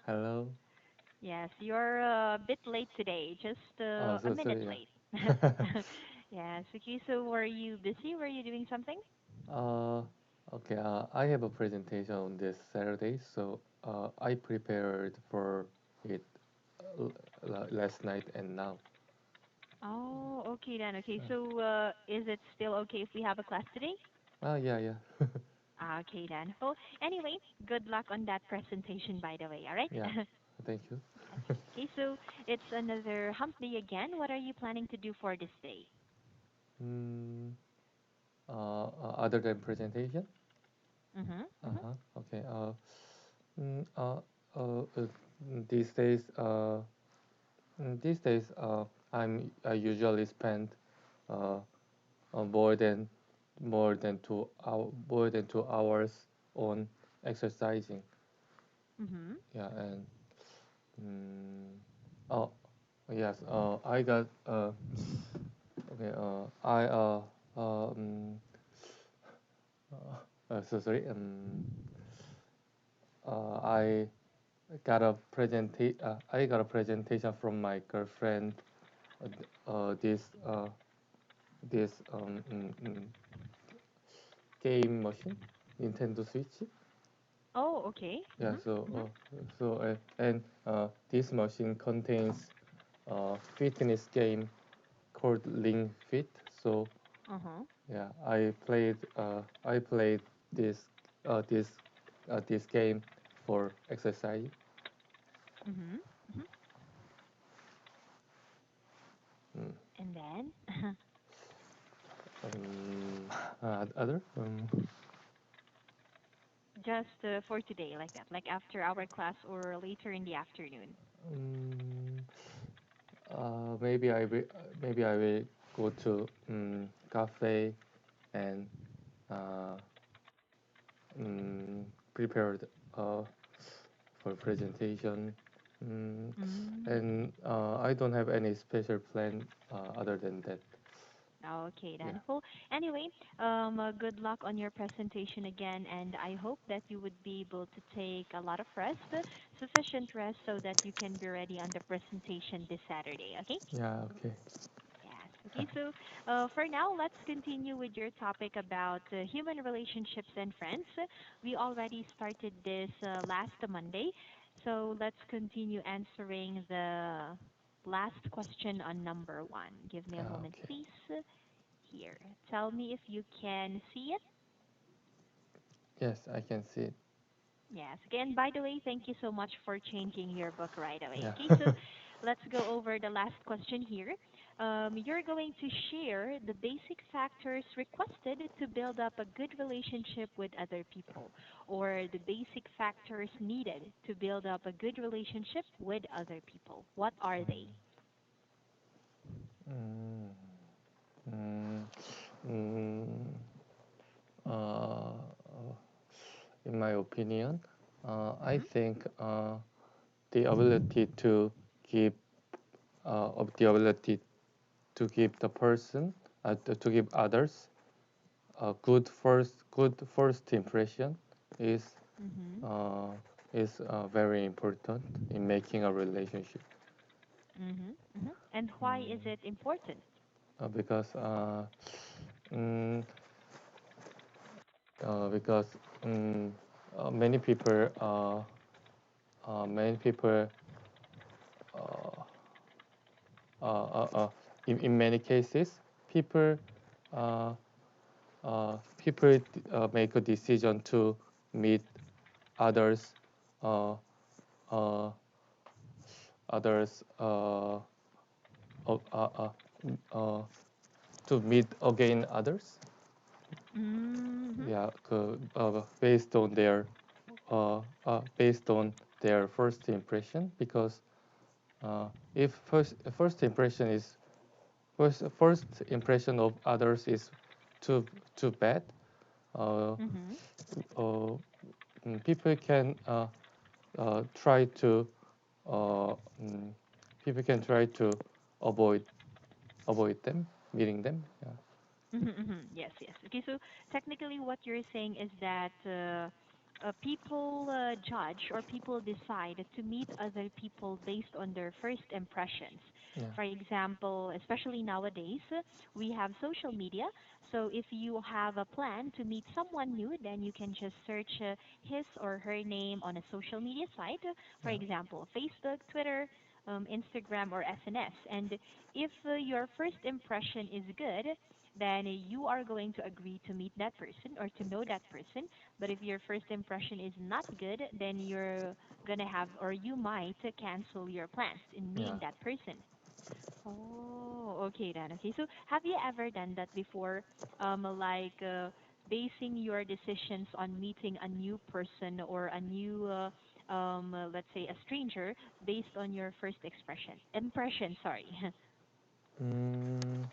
Hello. Yes, you're a bit late today, just a So minute sorry. late. Yeah. Yes, okay, so were you busy? Were you doing something? uh, okay. I have a presentation on this Saturday, so I prepared for it last night and now. Oh, okay then. Okay, so is it still okay if we have a class today? Yeah, yeah, Okay then. Well, anyway, good luck on that presentation, by the way, all right? yeah. Thank you. Yes. Okay, so it's another hump day again. What are you planning to do for this day? Mm, Other than presentation. Mm-hmm. Mm-hmm. Okay. Mm, uh, uh, uh, these days, these days, I usually spend uh, more than more than 2 hours on exercising. Mm-hmm. Yeah, and mm, oh yes, I got okay. I um so sorry. I I got a presentation from my girlfriend. This this game machine, Nintendo Switch. Oh, okay. Yeah, Mm-hmm. Mm-hmm. and this machine contains a fitness game called Ring Fit. So Uh-huh. yeah, I played this uh, this this game for exercise. Mm-hmm. Mm-hmm. Mm. And then Other just for today, like that, like after our class or later in the afternoon. um, maybe I will go to cafe and uh, prepared for presentation. Mm, Mm. and I don't have any special plan other than that. Okay Yeah, then. Well, anyway, good luck on your presentation again, and I hope that you would be able to take a lot of rest, sufficient rest, so that you can be ready on the presentation this Saturday. Okay? yeah, okay. Yes. Okay. So, for now, let's continue with your topic about human relationships and friends. We already started this last Monday, so let's continue answering the last question on number one. Give me a moment, Okay. please. Here. Tell me if you can see it. Yes, I can see it. Yes. Again, by the way, thank you so much for changing your book right away. Yeah. Okay, so let's go over the last question here. You're going to share the basic factors requested to build up a good relationship with other people, or the basic factors needed to build up a good relationship with other people. What are they? Mm, mm, mm, uh, in my opinion, I Mm-hmm. think the ability to give of the ability to give the person to give others a good first impression is Mm-hmm. uh, very important in making a relationship. Mm-hmm. Mm-hmm. And why is Mm, it important? because mm, because mm, many people many people uh, uh, uh, uh, in many cases people uh, people make a decision to meet others uh, uh, others uh, uh, uh, uh, to meet again others. Mm-hmm. Yeah, based on their first impression. Because if first impression is first impression of others is too too bad, uh, Mm-hmm. uh, people can try to uh, mm, people can try to avoid them, meeting them. Mm-hmm, mm-hmm. Yes, yes. Okay, so technically, what you're saying is that people judge or people decide to meet other people based on their first impressions. Yeah. For example, especially nowadays, we have social media. So if you have a plan to meet someone new, then you can just search his or her name on a social media site. For Yeah. example, Facebook, Twitter, Instagram, or SNS. And if your first impression is good, then you are going to agree to meet that person or to know that person. But if your first impression is not good, then you're gonna have or you might cancel your plans in Yeah. meeting that person. Oh, okay then. Okay, so have you ever done that before? Like basing your decisions on meeting a new person or a new, let's say, a stranger based on your first impression. Sorry. Mm,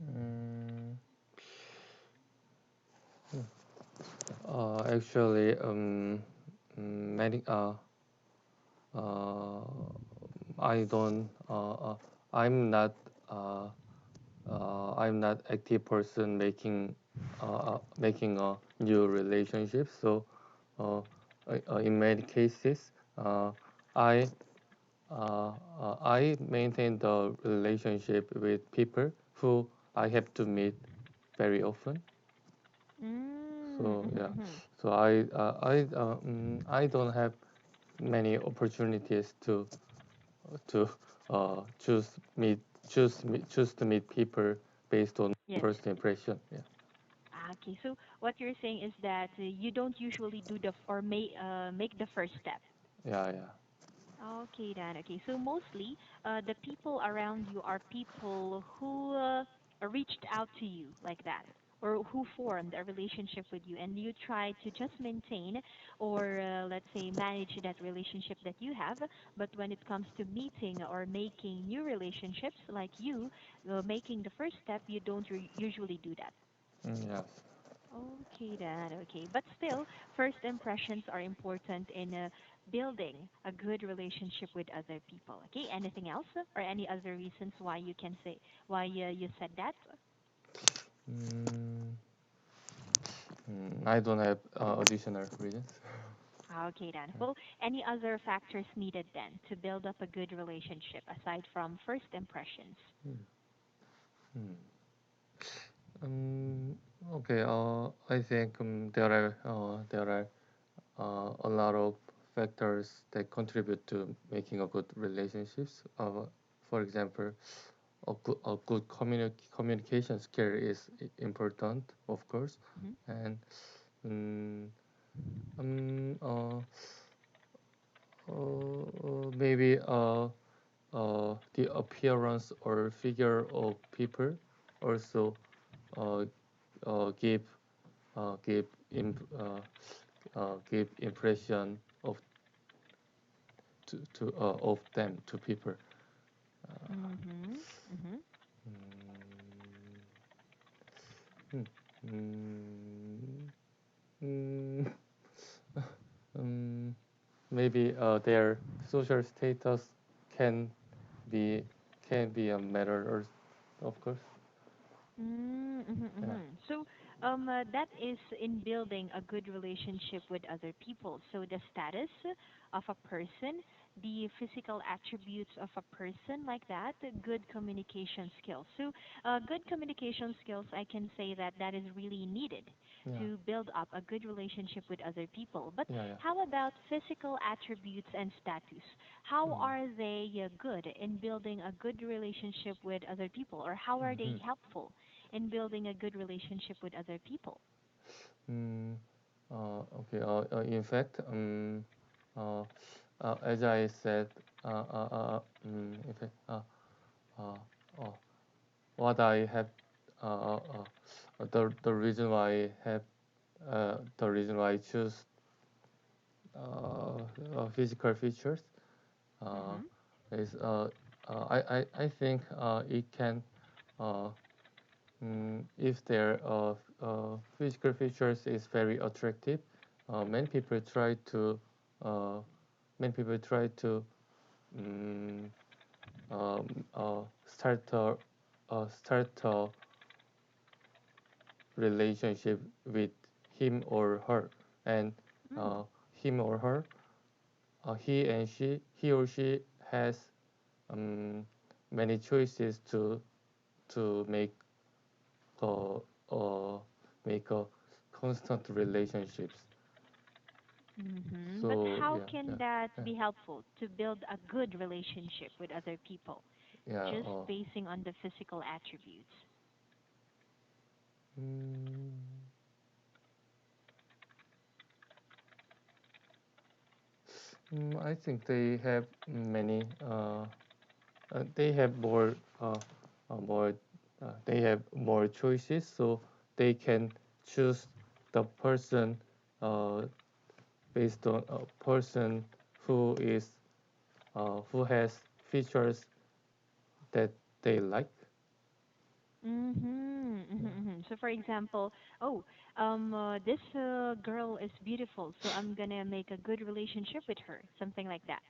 mm, actually, many uh, I don't. Uh, I'm not active person making a new relationship. So, uh, in many cases, I I maintain the relationship with people who I have to meet very often. Mm, So yeah, mm-hmm. so I don't have many opportunities to choose choose to meet people based on Yes. first impression. Yeah, Okay, so what you're saying is that you don't usually do the or make the first step. yeah, yeah. Okay, then. Okay, so mostly the people around you are people who reached out to you like that, or who formed a relationship with you, and you try to just maintain or let's say manage that relationship that you have. But when it comes to meeting or making new relationships, like you making the first step, you don't usually do that. Yes. Okay, then. Okay. But still, first impressions are important in building a good relationship with other people. Okay. Anything else or any other reasons why you can say why you said that? Mm, I don't have additional reasons. Okay, then. Well, any other factors needed then to build up a good relationship aside from first impressions? Hmm. Hmm. Um, okay. I think there are a lot of factors that contribute to making a good relationships. For example, a good communication skill is important, of course, Mm-hmm. and um, um, uh, maybe the appearance or figure of people also uh, give give give impression of them to people. Mm-hmm. Mm-hmm. Mm, mm, mm, um, maybe their social status can be a matter, or of course, Mm-hmm, yeah, mm-hmm. So, that is in building a good relationship with other people. So, the status of a person, the physical attributes of a person, like that, the good communication skills. So, good communication skills, I can say that that is really needed yeah, to build up a good relationship with other people. But yeah, yeah. how about physical attributes and status? How Mm, are they good in building a good relationship with other people, or how are they mhm. helpful in building a good relationship with other people? Mm, okay. In fact, uh, as I said, in fact, uh, uh, what I have, the reason why I have, the reason why I choose physical features uh, Mm-hmm. is I think it can uh, if their physical features is very attractive, many people try to uh, many people try to um, start a relationship with him or her, and Mm. uh, him or her, he or she has um, many choices to uh, uh, make a constant relationships. Mm-hmm. But So how yeah, can yeah, that yeah, be helpful to build a good relationship with other people, yeah. just basing on the physical attributes? Mm, I think they have many. They have more. They have more choices, so they can choose the person uh, based on a person who is who has features that they like. Mm-hmm, mm-hmm, Yeah. mm-hmm. So, for example, this girl is beautiful, so I'm gonna make a good relationship with her, something like that.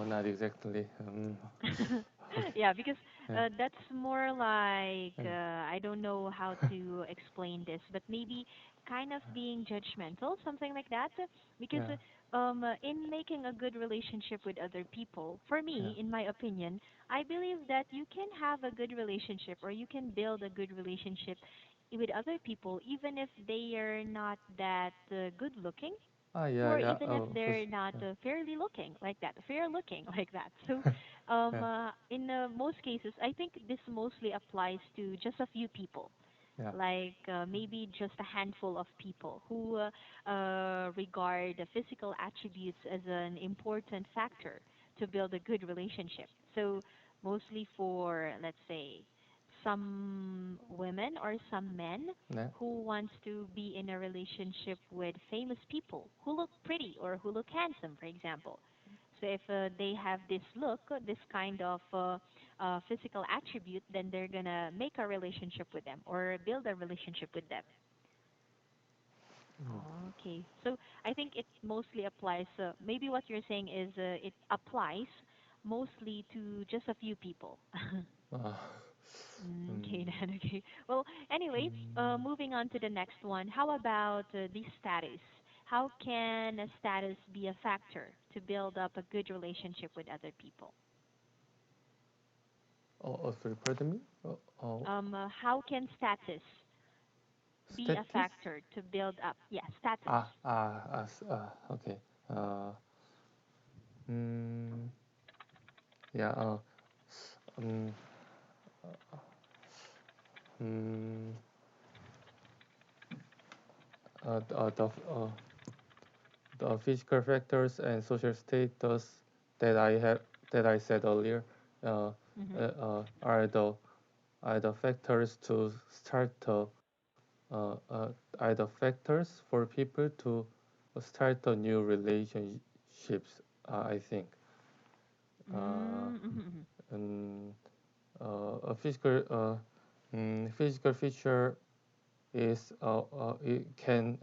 Not exactly. Yeah, because Yeah, that's more like yeah, I don't know how to explain this, but maybe kind of being judgmental, something like that. Because yeah, in making a good relationship with other people, for yeah. me, in my opinion, I believe that you can have a good relationship or you can build a good relationship with other people, even if they are not that good looking Yeah, or yeah. even if First, they're not yeah, fairly looking like that, fair looking like that. So, yeah, in most cases, I think this mostly applies to just a few people, yeah. like maybe just a handful of people who regard the physical attributes as an important factor to build a good relationship. So, mostly for, let's say, some women or some men Yeah. who wants to be in a relationship with famous people who look pretty or who look handsome, for example. So if they have this look, this kind of physical attribute, then they're gonna make a relationship with them or build a relationship with them. Mm. Okay, so I think it mostly applies. Maybe what you're saying is it applies mostly to just a few people. Uh, Okay, mm, then. Okay. Well, anyway, mm. moving on to the next one. How about the status? How can a status be a factor to build up a good relationship with other people? Sorry, pardon me. How can status be a Status? factor to build up? Yeah, status. Okay. Uh, mm, yeah. Um, mm, the physical factors and social status that I have that I said earlier uh, Mm-hmm. uh, uh, are the are the factors to start are the factors for people to start a new relationships. I think uh, Mm-hmm. and, a physical feature is it can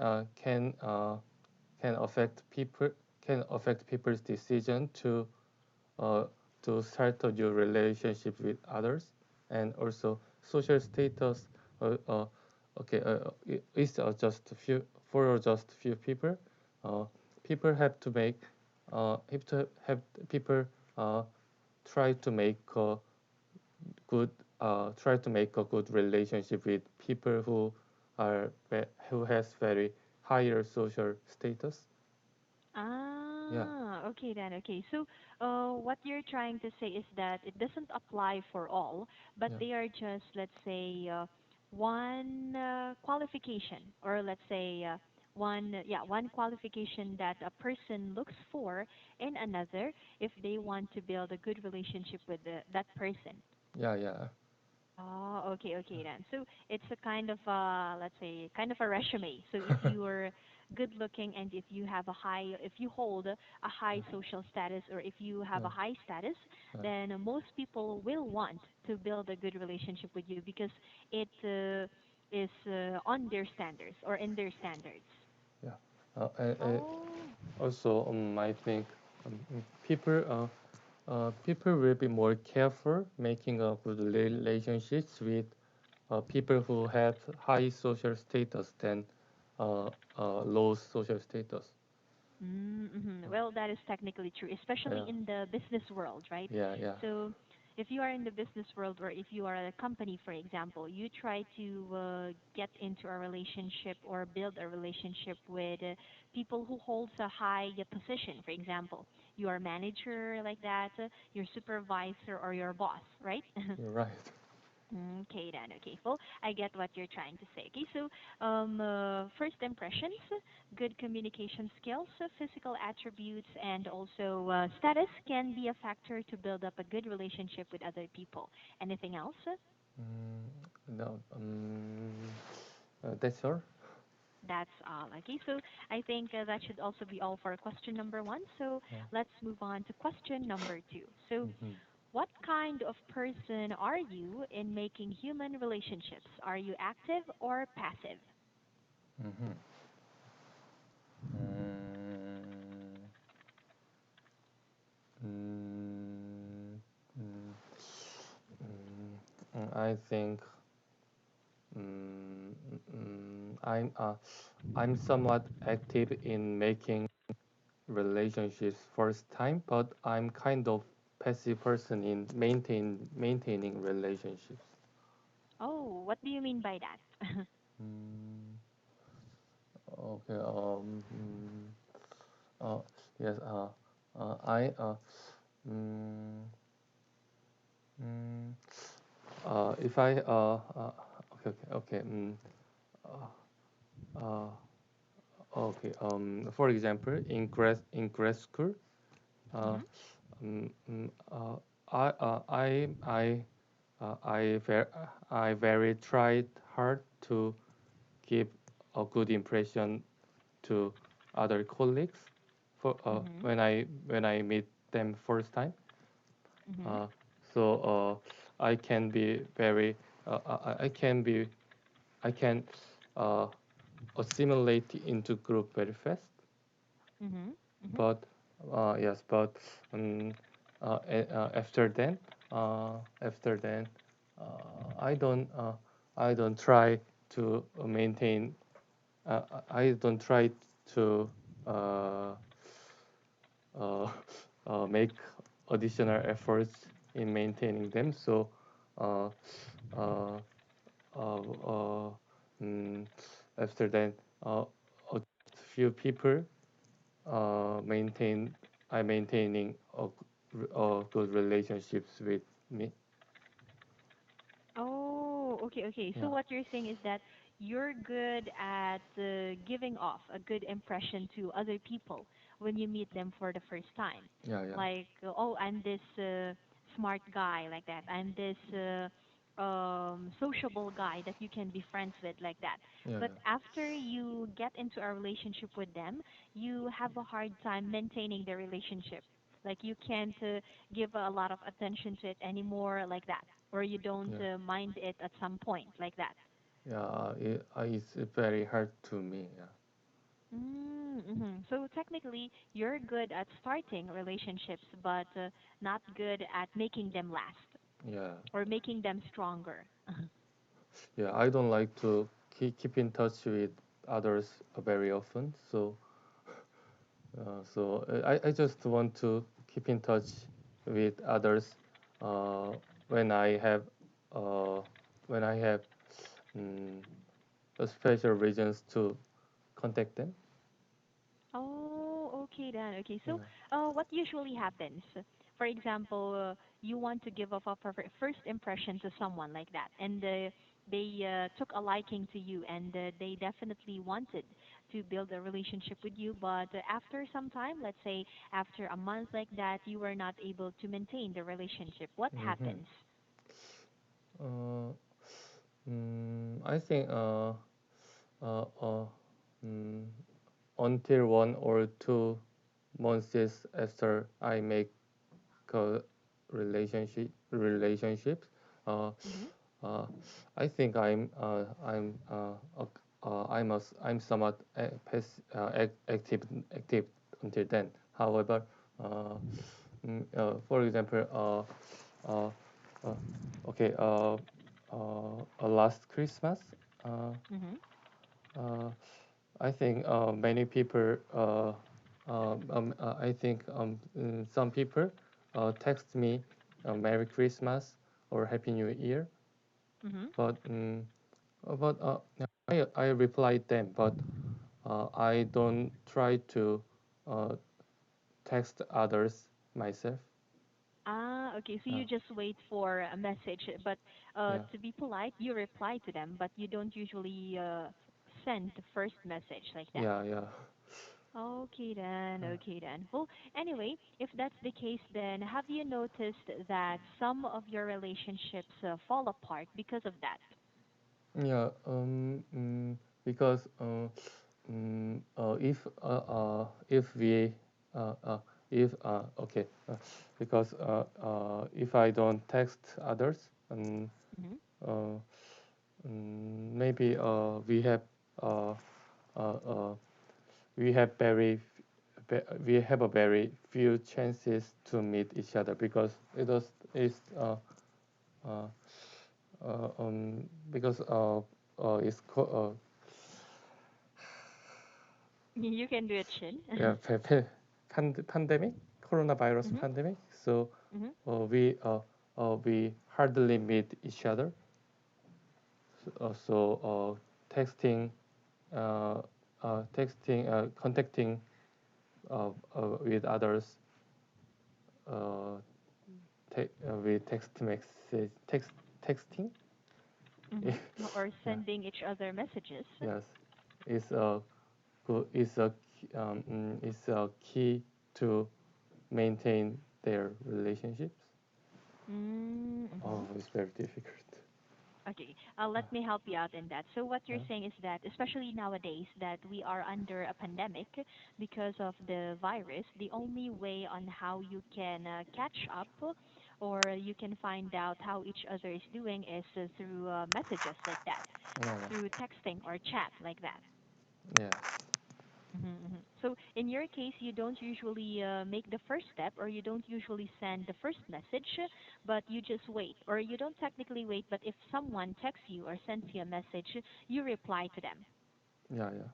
affect people can affect people's decision uh, to start a new relationship with others, and also social status. Uh, uh, okay, it's just a few for just few people. Uh, people have to have people uh, try to make a good try to make a good relationship with people who has very higher social status. Yeah, Okay then. Okay. So, what you're trying to say is that it doesn't apply for all, but yeah, they are just, let's say, one qualification, or let's say, one qualification that a person looks for in another if they want to build a good relationship with that person. yeah, yeah, Oh, okay, okay then. So it's a kind of let's say, kind of a resume. So if you are good looking and if you hold a high social status or if you have yeah, a high status, yeah, then most people will want to build a good relationship with you because it is on their standards or in their standards. yeah. Uh, uh, uh, Oh. Also, I think people. People will be more careful making a good relationships with people who have high social status than uh, low social status. Mm-hmm. Well, that is technically true, especially Yeah, in the business world, right? yeah, yeah. So, if you are in the business world, or if you are a company, for example, you try to get into a relationship or build a relationship with people who holds a high position. For example, your manager, like that, your supervisor, or your boss, right? You're right. Okay then. Okay. Well, I get what you're trying to say. Okay. So, first impressions, good communication skills, physical attributes, and also status can be a factor to build up a good relationship with other people. Anything else? No, that's all. That's all. Okay. So, I think that should also be all for question number one. So, Yeah. let's move on to question number two. So, Mm-hmm. what kind of person are you in making human relationships? Are you active or passive? Mm-hmm. Mm, mm, mm, I think mm, I'm somewhat active in making relationships first time, but I'm kind of passive person in maintaining relationships. Oh, what do you mean by that? Mm, okay. Uh, yes. I. Mm, mm, if I. Okay. Okay. Okay. Uh, okay. For example, in grad school, uh, Mhm. mm, mm, I ver I very tried hard to give a good impression to other colleagues for Mhm. when I meet them first time. Mhm. Uh, so I can be very I can be I can uh, assimilate into group very fast. Mhm. Mhm. But yes, but um, after then after then I don't try to maintain I don't try to uh, uh, make additional efforts in maintaining them. So uh, uh, uh, mm, after that, a few people maintain I maintaining a good relationships with me. Oh, okay, okay. So Yeah, what you're saying is that you're good at giving off a good impression to other people when you meet them for the first time. yeah, yeah, Like, oh, I'm this smart guy, like that. I'm this sociable guy that you can be friends with, like that. yeah, But after you get into a relationship with them, you have a hard time maintaining the relationship. Like you can't give a lot of attention to it anymore, like that, or you don't yeah, mind it at some point, like that. yeah. It's very hard to me. Yeah, Mm-hmm. So technically, you're good at starting relationships, but not good at making them last yeah, or making them stronger. yeah. I don't like to keep in touch with others very often. I just want to keep in touch with others uh, when I have uh, when I have mm, special reasons to contact them. Oh, okay then. Okay, Yeah. so what usually happens? For example, you want to give off a first impression to someone like that, and they took a liking to you, and they definitely wanted to build a relationship with you. But after some time, let's say after a month like that, you were not able to maintain the relationship. What Hmm. happens? Uh, I think uh, uh, mm, until 1 or 2 months after I make a relationships, uh, Mm-hmm. uh, I think I'm somewhat active until then. However, uh, for example, uh, uh, okay, last Christmas, uh, Mm-hmm. uh, I think many people, I think some people text me Merry Christmas or Happy New Year, Mm-hmm. but I replied them, but I don't try to uh, text others myself. Ah, okay. So Uh, you just wait for a message, but yeah, to be polite, you reply to them, but you don't usually send the first message like that. yeah, yeah. Okay then, Uh, okay then. Well, anyway, if that's the case, then have you noticed that some of your relationships fall apart because of that? yeah, because if we if okay because if I don't text others, Mm-hmm. uh, maybe uh, uh, uh, we have we have a very few chances to meet each other because it was is uh, because it's You can do it, Shin. yeah, pandemic, coronavirus Mm-hmm. pandemic. So Mm-hmm. uh, we uh, we hardly meet each other. Texting, uh, contacting with others, uh, with texting. Mm-hmm. Or Yeah, sending each other messages. yes, is a is a key to maintain their relationships. Mm-hmm. Oh, it's very difficult. Okay, let me help you out in that. So what you're Yeah, saying is that, especially nowadays, that we are under a pandemic because of the virus, the only way on how you can catch up or you can find out how each other is doing is through messages like that, yeah, through texting or chat like that. yeah, So in your case, you don't usually make the first step, or you don't usually send the first message, but you just wait, or you don't technically wait, but if someone texts you or sends you a message, you reply to them. yeah, yeah,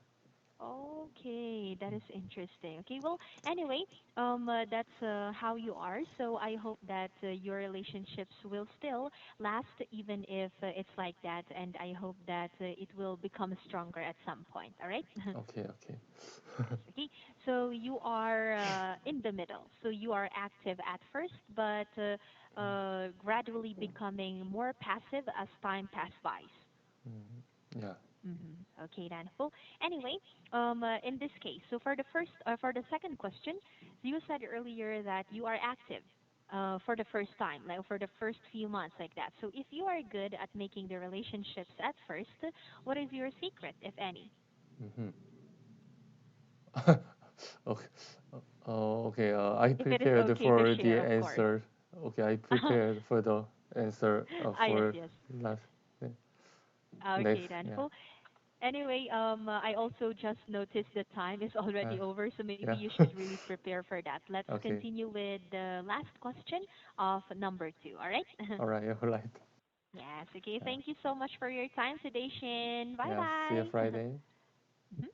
Okay, that is interesting. Okay, well, anyway, that's how you are. So I hope that your relationships will still last, even if it's like that, and I hope that it will become stronger at some point. All right? okay, okay. Yes. Okay. So you are in the middle. So you are active at first, but gradually becoming more passive as time passes by. Yeah. Okay, then. Well, anyway, in this case, so for the second question, you said earlier that you are active for the first time, like for the first few months, like that. So if you are good at making the relationships at first, what is your secret, if any? Mm-hmm. Okay. Okay. I If it is prepared okay to for the share, of course. answer. Okay, I prepared for the answer Yes, for yes. last Okay, next. then. Yeah. Well, anyway, I also just noticed the time is Uh, already over, so maybe yeah. you should really prepare for that. Let's Okay. continue with the last question of number two, all right? All right. All right. Yes, okay. Yeah. Thank you so much for your time today, Shin. Bye Yeah. See you bye. Friday.